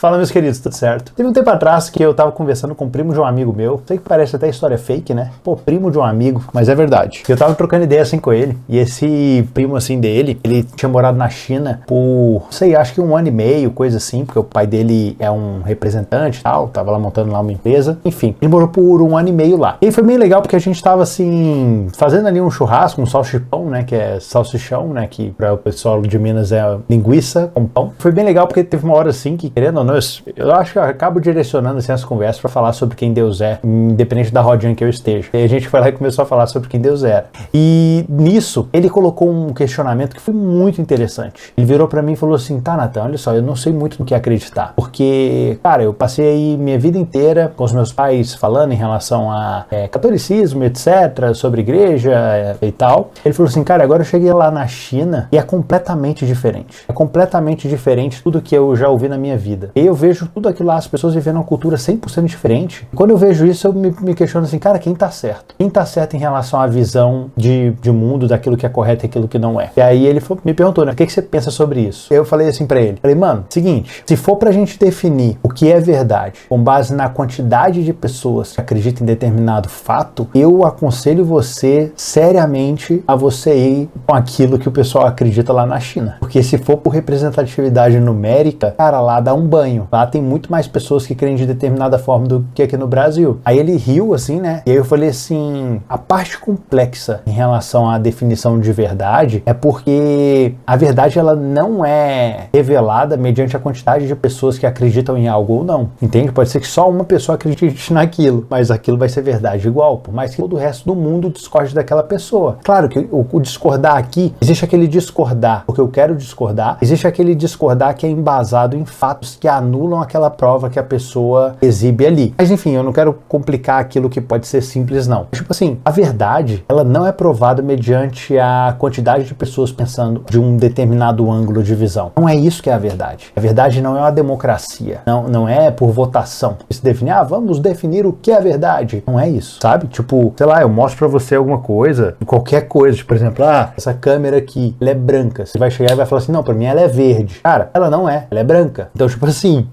Fala, meus queridos, tudo certo? Teve um tempo atrás que eu tava conversando com o primo de um amigo meu. Sei que parece até história fake, né? Pô, primo de um amigo, mas é verdade. Eu tava trocando ideia assim com ele, e esse primo assim dele, ele tinha morado na China por, não sei, acho que 1 ano e meio, coisa assim, porque o pai dele é um representante e tal, tava lá montando lá uma empresa. Enfim, ele morou por 1 ano e meio lá. E foi bem legal porque a gente tava assim, fazendo ali um churrasco, um salchipão, né? Que é salsichão, né? Que para o pessoal de Minas é linguiça com pão. Foi bem legal porque teve uma hora assim que, querendo ou não, eu acho que eu acabo direcionando assim, as conversas para falar sobre quem Deus é, independente da rodinha que eu esteja. E a gente foi lá e começou a falar sobre quem Deus era. E nisso, ele colocou um questionamento que foi muito interessante. Ele virou para mim e falou assim: tá, Nathan, olha só, eu não sei muito no que acreditar. Porque, cara, eu passei aí minha vida inteira com os meus pais falando em relação a catolicismo, etc., sobre igreja e tal. Ele falou assim: cara, agora eu cheguei lá na China e é completamente diferente. É completamente diferente tudo que eu já ouvi na minha vida. E eu vejo tudo aquilo lá, as pessoas vivendo uma cultura 100% diferente. E quando eu vejo isso, eu me questiono assim, cara, quem tá certo? Quem tá certo em relação à visão de mundo, daquilo que é correto e aquilo que não é? E aí ele me perguntou, né, o que você pensa sobre isso? Eu falei assim pra ele, falei, mano, seguinte, se for pra gente definir o que é verdade, com base na quantidade de pessoas que acreditam em determinado fato, eu aconselho você, seriamente, a você ir com aquilo que o pessoal acredita lá na China. Porque se for por representatividade numérica, cara, lá dá um banho. Lá tem muito mais pessoas que creem de determinada forma do que aqui no Brasil. Aí ele riu assim, né? E aí eu falei assim, a parte complexa em relação à definição de verdade é porque a verdade ela não é revelada mediante a quantidade de pessoas que acreditam em algo ou não. Entende? Pode ser que só uma pessoa acredite naquilo, mas aquilo vai ser verdade igual, por mais que todo o resto do mundo discorde daquela pessoa. Claro que o discordar aqui, existe aquele discordar porque eu quero discordar, existe aquele discordar que é embasado em fatos que anulam aquela prova que a pessoa exibe ali. Mas enfim, eu não quero complicar aquilo que pode ser simples, não. Tipo assim, a verdade, ela não é provada mediante a quantidade de pessoas pensando de um determinado ângulo de visão. Não é isso que é a verdade. A verdade não é uma democracia. Não é por votação. Se definir, vamos definir o que é a verdade. Não é isso, sabe? Tipo, sei lá, eu mostro pra você alguma coisa, qualquer coisa, tipo, por exemplo, essa câmera aqui, ela é branca. Você vai chegar e vai falar assim, não, pra mim ela é verde. Cara, ela não é, ela é branca. Então, tipo assim,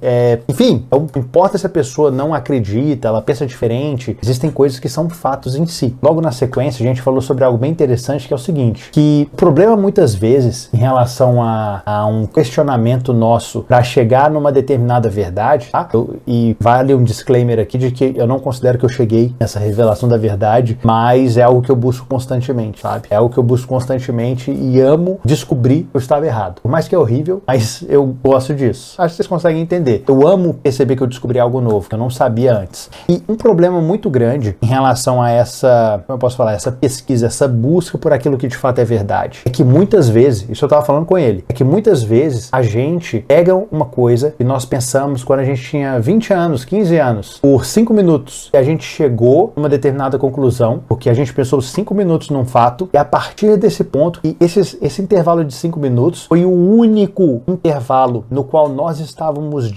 enfim, não importa se a pessoa não acredita, ela pensa diferente, existem coisas que são fatos em si. Logo na sequência, a gente falou sobre algo bem interessante, que é o seguinte, que o problema muitas vezes, em relação a um questionamento nosso para chegar numa determinada verdade, tá? E vale um disclaimer aqui de que eu não considero que eu cheguei nessa revelação da verdade, mas é algo que eu busco constantemente, sabe? É algo que eu busco constantemente e amo descobrir que eu estava errado. Por mais que é horrível, mas eu gosto disso. Acho que vocês conseguem entender. Eu amo perceber que eu descobri algo novo, que eu não sabia antes. E um problema muito grande em relação a essa, como eu posso falar, essa pesquisa, essa busca por aquilo que de fato é verdade, é que muitas vezes, isso eu tava falando com ele, é que muitas vezes a gente pega uma coisa que nós pensamos quando a gente tinha 20 anos, 15 anos, por 5 minutos, e a gente chegou a uma determinada conclusão, porque a gente pensou 5 minutos num fato, e a partir desse ponto, e esse intervalo de 5 minutos foi o único intervalo no qual nós estávamos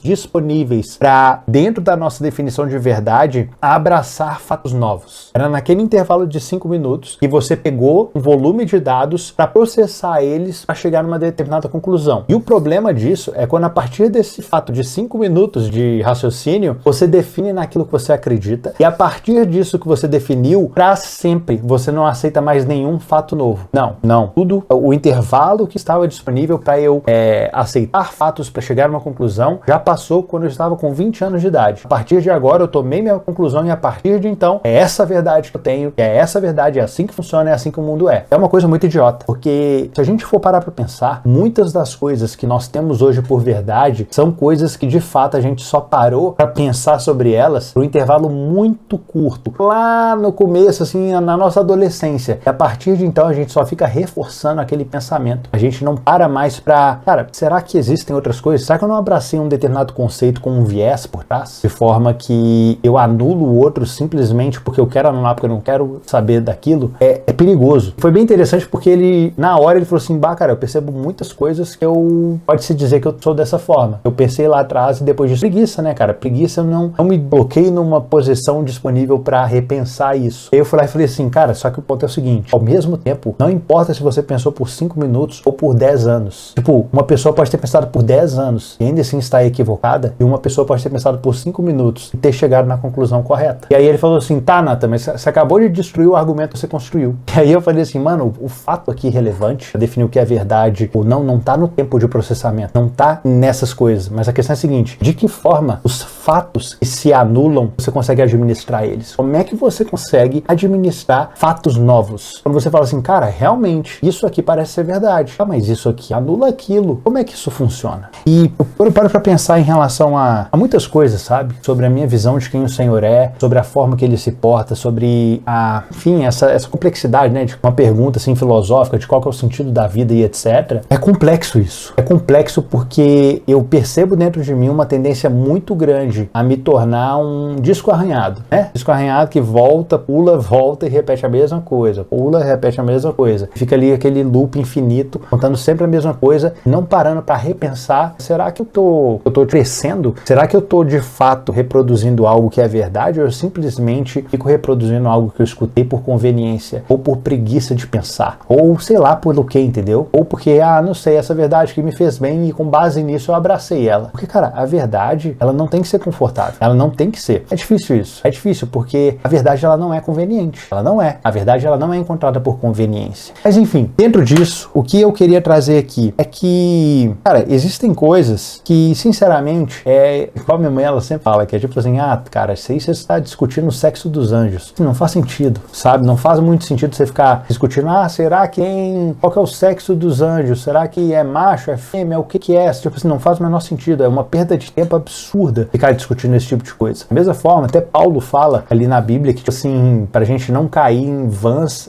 disponíveis para, dentro da nossa definição de verdade, abraçar fatos novos. Era naquele intervalo de 5 minutos que você pegou um volume de dados para processar eles para chegar numa determinada conclusão. E o problema disso é quando, a partir desse fato de 5 minutos de raciocínio, você define naquilo que você acredita, e a partir disso que você definiu, para sempre, você não aceita mais nenhum fato novo. Não. Tudo, o intervalo que estava disponível para eu aceitar fatos para chegar a uma conclusão, já passou quando eu estava com 20 anos de idade. A partir de agora eu tomei minha conclusão e a partir de então é essa verdade que eu tenho, é essa verdade, é assim que funciona, é assim que o mundo é. É uma coisa muito idiota, porque se a gente for parar para pensar, muitas das coisas que nós temos hoje por verdade são coisas que de fato a gente só parou para pensar sobre elas por um intervalo muito curto, lá no começo, assim, na nossa adolescência. E a partir de então a gente só fica reforçando aquele pensamento. A gente não para mais para, cara, será que existem outras coisas? Será que eu não abracei um determinado conceito com um viés por trás? De forma que eu anulo o outro simplesmente porque eu quero anular, porque eu não quero saber daquilo? É perigoso. Foi bem interessante porque ele, na hora, ele falou assim, cara, eu percebo muitas coisas que pode-se dizer que eu sou dessa forma. Eu pensei lá atrás e depois disso, preguiça, né, cara? Preguiça, eu não me bloqueei numa posição disponível para repensar isso. Aí eu fui lá e falei assim, cara, só que o ponto é o seguinte, ao mesmo tempo, não importa se você pensou por 5 minutos ou por 10 anos. Tipo, uma pessoa pode ter pensado por 10 anos minutos e ainda assim está equivocada, e uma pessoa pode ter pensado por 5 minutos e ter chegado na conclusão correta. E aí ele falou assim, tá, Nathan, mas você acabou de destruir o argumento que você construiu. E aí eu falei assim, mano, o fato aqui relevante pra definir o que é verdade ou não tá no tempo de processamento, não tá nessas coisas, mas a questão é a seguinte, de que forma os fatos que se anulam, você consegue administrar eles? Como é que você consegue administrar fatos novos? Quando você fala assim, cara, realmente, isso aqui parece ser verdade. Ah, mas isso aqui anula aquilo. Como é que isso funciona? E eu paro pra pensar em relação a muitas coisas, sabe? Sobre a minha visão de quem o Senhor é, sobre a forma que ele se porta, sobre enfim, essa complexidade, né? De uma pergunta, assim, filosófica, de qual que é o sentido da vida e etc. É complexo isso. É complexo porque eu percebo dentro de mim uma tendência muito grande a me tornar um disco arranhado, né? Disco arranhado que volta, pula, volta e repete a mesma coisa. Pula, repete a mesma coisa. Fica ali aquele loop infinito, contando sempre a mesma coisa, não parando para repensar, será que eu tô crescendo? Será que eu tô de fato reproduzindo algo que é verdade ou eu simplesmente fico reproduzindo algo que eu escutei por conveniência ou por preguiça de pensar? Ou sei lá pelo que, entendeu? Ou porque, não sei, essa verdade que me fez bem e com base nisso eu abracei ela. Porque, cara, a verdade, ela não tem que ser confortável. Ela não tem que ser. É difícil isso. É difícil porque a verdade, ela não é conveniente. Ela não é. A verdade, ela não é encontrada por conveniência. Mas, enfim, dentro disso, o que eu queria trazer aqui é que, cara, existem coisas que, sinceramente, igual minha mãe, ela sempre fala, que é tipo assim, cara, isso aí você está discutindo o sexo dos anjos. Não faz sentido, sabe? Não faz muito sentido você ficar discutindo, será que qual que é o sexo dos anjos? Será que é macho, é fêmea? O que é? Tipo assim, não faz o menor sentido. É uma perda de tempo absurda ficar discutindo esse tipo de coisa. Da mesma forma, até Paulo fala ali na Bíblia que, tipo assim, pra gente não cair em vãs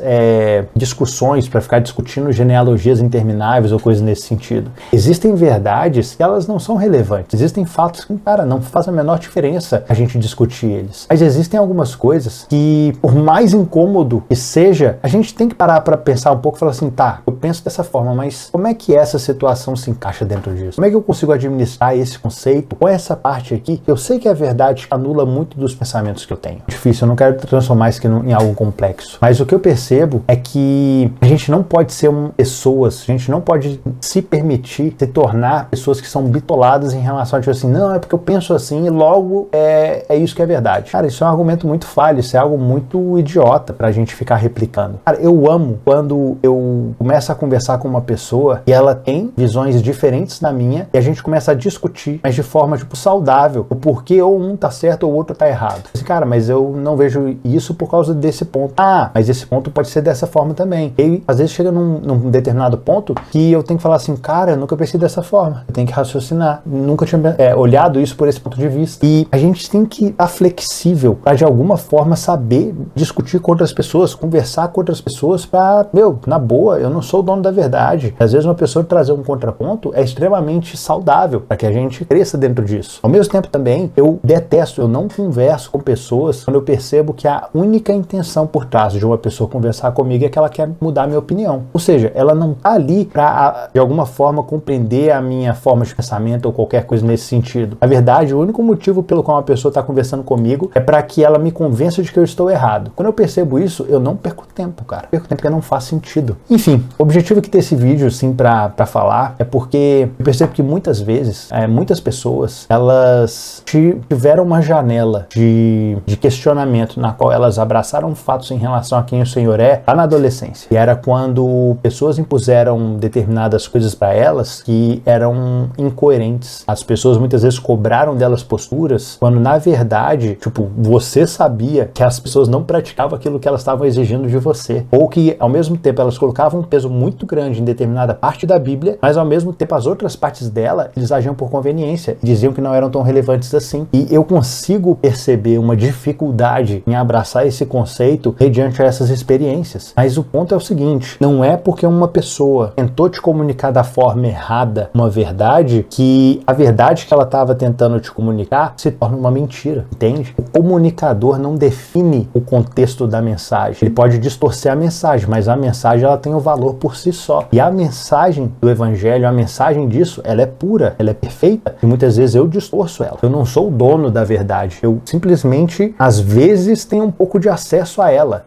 discussões, pra ficar discutindo genealogias intermináveis ou coisas nesse sentido. Existem verdades que elas não são relevantes. Existem fatos que, cara, não faz a menor diferença a gente discutir eles. Mas existem algumas coisas que, por mais incômodo que seja, a gente tem que parar pra pensar um pouco e falar assim, tá, eu penso dessa forma, mas como é que essa situação se encaixa dentro disso? Como é que eu consigo administrar esse conceito com essa parte aqui? Eu sei que a verdade anula muito dos pensamentos que eu tenho. Difícil, eu não quero transformar isso em algo complexo. Mas o que eu percebo é que a gente não pode ser pessoas, a gente não pode se permitir se tornar pessoas que são bitoladas em relação a tipo assim, não, é porque eu penso assim e logo é isso que é verdade. Cara, isso é um argumento muito falho, isso é algo muito idiota pra gente ficar replicando. Cara, eu amo quando eu começo a conversar com uma pessoa e ela tem visões diferentes da minha e a gente começa a discutir, mas de forma, tipo, saudável, o porquê ou um tá certo ou o outro tá errado. Assim, cara, mas eu não vejo isso por causa desse ponto. Mas esse ponto pode ser dessa forma também. E às vezes chega num determinado ponto que eu tenho que falar assim, cara, eu nunca pensei dessa forma. Eu tenho que raciocinar. Nunca tinha olhado isso por esse ponto de vista. E a gente tem que estar flexível pra, de alguma forma, saber discutir com outras pessoas, conversar com outras pessoas pra, na boa, eu não sou o dono da verdade. Às vezes uma pessoa trazer um contraponto é extremamente saudável para que a gente cresça dentro disso. Ao mesmo tempo também, eu detesto, eu não converso com pessoas quando eu percebo que a única intenção por trás de uma pessoa conversar comigo é que ela quer mudar a minha opinião. Ou seja, ela não tá ali para, de alguma forma, compreender a minha forma de pensamento ou qualquer coisa nesse sentido. Na verdade, o único motivo pelo qual uma pessoa está conversando comigo é para que ela me convença de que eu estou errado. Quando eu percebo isso, eu não perco tempo, cara. Perco tempo porque não faz sentido. Enfim, o objetivo aqui desse vídeo, assim, para falar, é porque eu percebo que muitas vezes, muitas pessoas, elas tiveram uma janela de questionamento na qual elas abraçaram fatos em relação a quem o Senhor é lá na adolescência. E era quando pessoas impuseram determinadas coisas para elas que eram incoerentes. As pessoas muitas vezes cobraram delas posturas, quando na verdade, tipo, você sabia que as pessoas não praticavam aquilo que elas estavam exigindo de você. Ou que, ao mesmo tempo, elas colocavam um peso muito grande em determinada parte da Bíblia, mas ao mesmo tempo as outras partes dela, eles agiam por conveniência, diziam que não eram tão relevantes assim. E eu consigo perceber uma dificuldade em abraçar esse conceito mediante essas experiências. Mas o ponto é o seguinte, não é porque uma pessoa tentou te comunicar da forma errada uma verdade, que a verdade que ela estava tentando te comunicar se torna uma mentira, entende? O comunicador não define o contexto da mensagem. Ele pode distorcer a mensagem, mas a mensagem ela tem o valor por si só. E a mensagem do evangelho, a mensagem disso, ela é pura, ela é perfeita. E muitas vezes eu distorço ela. Eu não sou o dono da verdade. Eu simplesmente, às vezes, tenho um pouco de acesso a ela.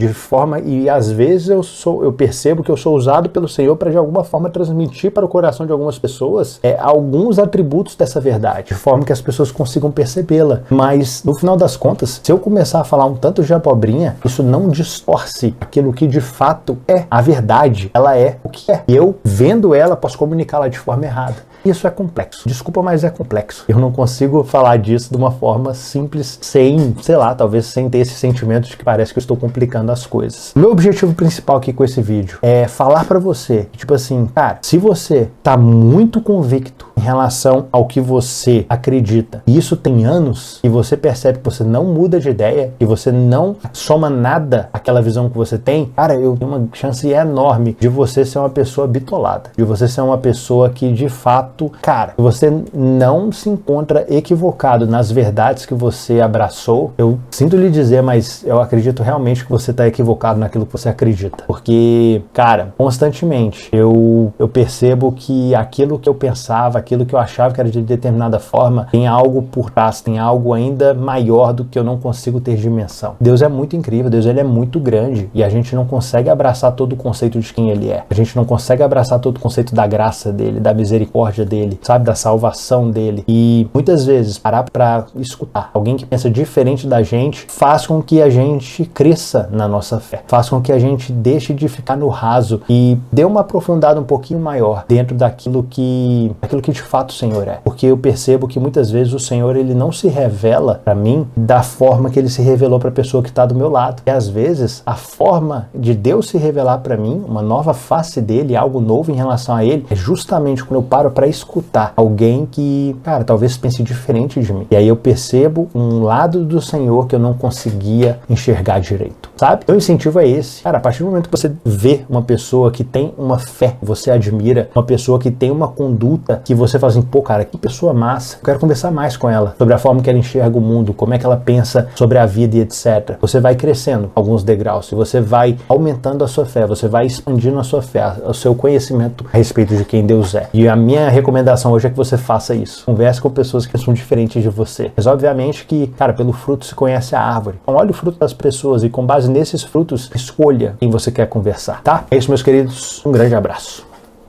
E às vezes eu percebo que eu sou usado pelo Senhor para de alguma forma transmitir para o coração de algumas pessoas alguns atributos dessa verdade, de forma que as pessoas consigam percebê-la. Mas, no final das contas, se eu começar a falar um tanto de abobrinha, isso não distorce aquilo que de fato é a verdade. Ela é o que é. E eu, vendo ela, posso comunicá-la de forma errada. Isso é complexo. Desculpa, mas é complexo. Eu não consigo falar disso de uma forma simples, sem, sei lá, talvez sem ter esse sentimento de que parece que eu estou complicando as coisas. Meu objetivo principal aqui com esse vídeo é falar pra você, tipo assim, cara, se você tá muito convicto em relação ao que você acredita, e isso tem anos, e você percebe que você não muda de ideia, e você não soma nada àquela visão que você tem, cara, eu tenho uma chance enorme de você ser uma pessoa bitolada, de você ser uma pessoa que de fato, cara, você não se encontra equivocado nas verdades que você abraçou. Eu sinto lhe dizer, mas eu acredito realmente que você está equivocado naquilo que você acredita. Porque, cara, constantemente eu percebo que aquilo que eu pensava, aquilo que eu achava que era de determinada forma, tem algo por trás, tem algo ainda maior do que eu não consigo ter dimensão. Deus é muito incrível, Deus ele é muito grande e a gente não consegue abraçar todo o conceito de quem ele é. A gente não consegue abraçar todo o conceito da graça dele, da misericórdia dele, sabe, da salvação dele. E muitas vezes parar para escutar alguém que pensa diferente da gente faz com que a gente cresça na nossa fé, faz com que a gente deixe de ficar no raso e dê uma aprofundada um pouquinho maior dentro daquilo que de fato o Senhor é. Porque eu percebo que muitas vezes o Senhor ele não se revela para mim da forma que ele se revelou para a pessoa que está do meu lado. E às vezes a forma de Deus se revelar para mim, uma nova face dele, algo novo em relação a ele, é justamente quando eu paro para escutar alguém que, cara, talvez pense diferente de mim. E aí eu percebo um lado do Senhor que eu não conseguia enxergar direito, sabe? Então o incentivo é esse. Cara, a partir do momento que você vê uma pessoa que tem uma fé, você admira, uma pessoa que tem uma conduta que você fala assim, pô, cara, que pessoa massa, eu quero conversar mais com ela, sobre a forma que ela enxerga o mundo, como é que ela pensa sobre a vida e etc. Você vai crescendo alguns degraus, e você vai aumentando a sua fé, você vai expandindo a sua fé, o seu conhecimento a respeito de quem Deus é. E a minha recomendação hoje é que você faça isso. Converse com pessoas que são diferentes de você. Mas obviamente que, cara, pelo fruto se conhece a árvore. Então olhe o fruto das pessoas e com base nesses frutos, escolha quem você quer conversar, tá? É isso, meus queridos. Um grande abraço.